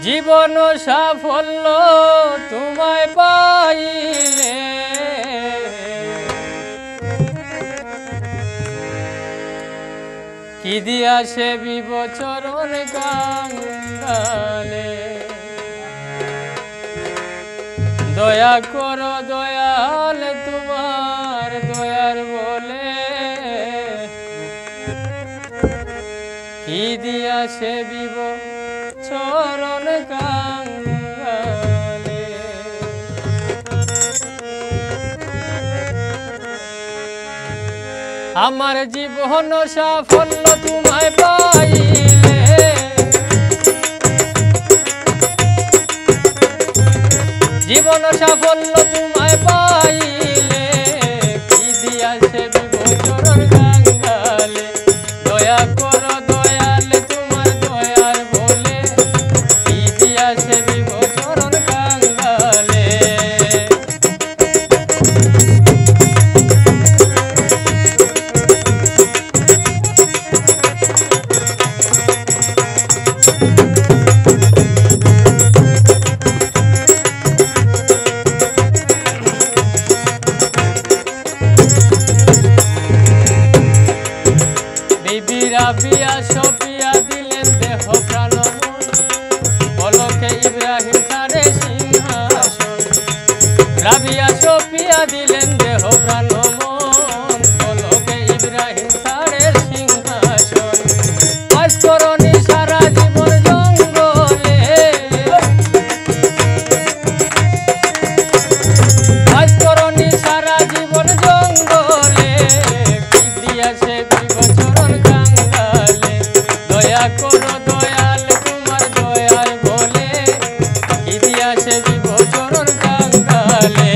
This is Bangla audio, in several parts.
জীবন সাফল্য তোমায় পাইলে কি দিয়া সেবিব চরণ কাঙ্গালে। দয়া করো দয়াল তোমার দয়ার বলে কি দিয়া সেবিব চরণ কাঙ্গালে। আমার জীবন সাফল্য তোমায় পাইলে জীবন সাফল্য তোমায় পাইলে কি দিয়া সেবিব চরণ কাঙ্গালে। দয়া করো দয়াল তোমার দয়ার বলে কি দিয়া সেবিব চরণ কাঙ্গালে। রাবিয়া সফিয়া দিলেন দেহ প্রাণ মন পলকে ইব্রাহিম সারে সিংহাসন। রাবিয়া সফিয়া দিলেন দেহ প্রাণ মন পলকে ইব্রাহিম সারে সিংহাসন। বাস করনি সারা জীবন জঙ্গলে বাস করনি সারা জীবন জঙ্গলে কি দিয়া সেবিব চরণ কাঙ্গালে। দয়া করো দয়াল তোমার দয়াল বলে কি দিয়া সেবিব চরণ কাঙ্গালে।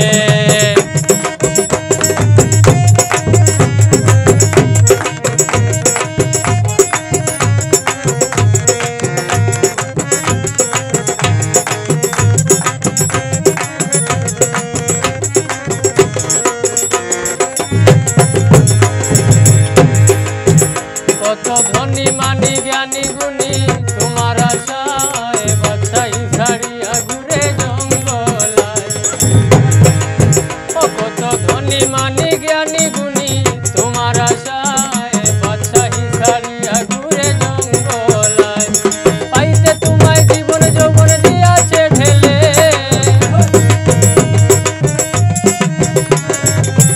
কত ধনী মানি জ্ঞানী গুণী তোমার আশায় বাছাই ছাড়িয়া ঘুরে জঙ্গলায়। কত ধনী মানি জ্ঞানী গুণী তোমার আশায় বাছাই ছাড়িয়া ঘুরে জঙ্গলায়। পাইতে তোমায় জীবন যৌবন দিয়াছে ঢেলে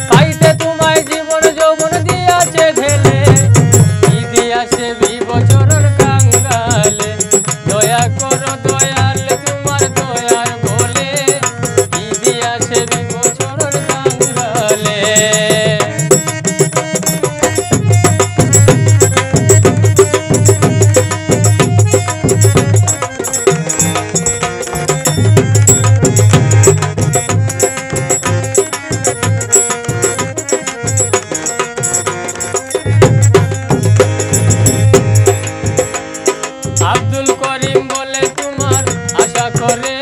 পাইতে তোমায় জীবন যৌবন দিয়াছে ঢেলে সেবিব চরণ কাঙ্গালে। দয়া করো দয়াল তোমার দয়ার বলে কি দিয়া সেবিব চরণ কাঙ্গালে। আব্দুল করিম বলে তোমার আশা করে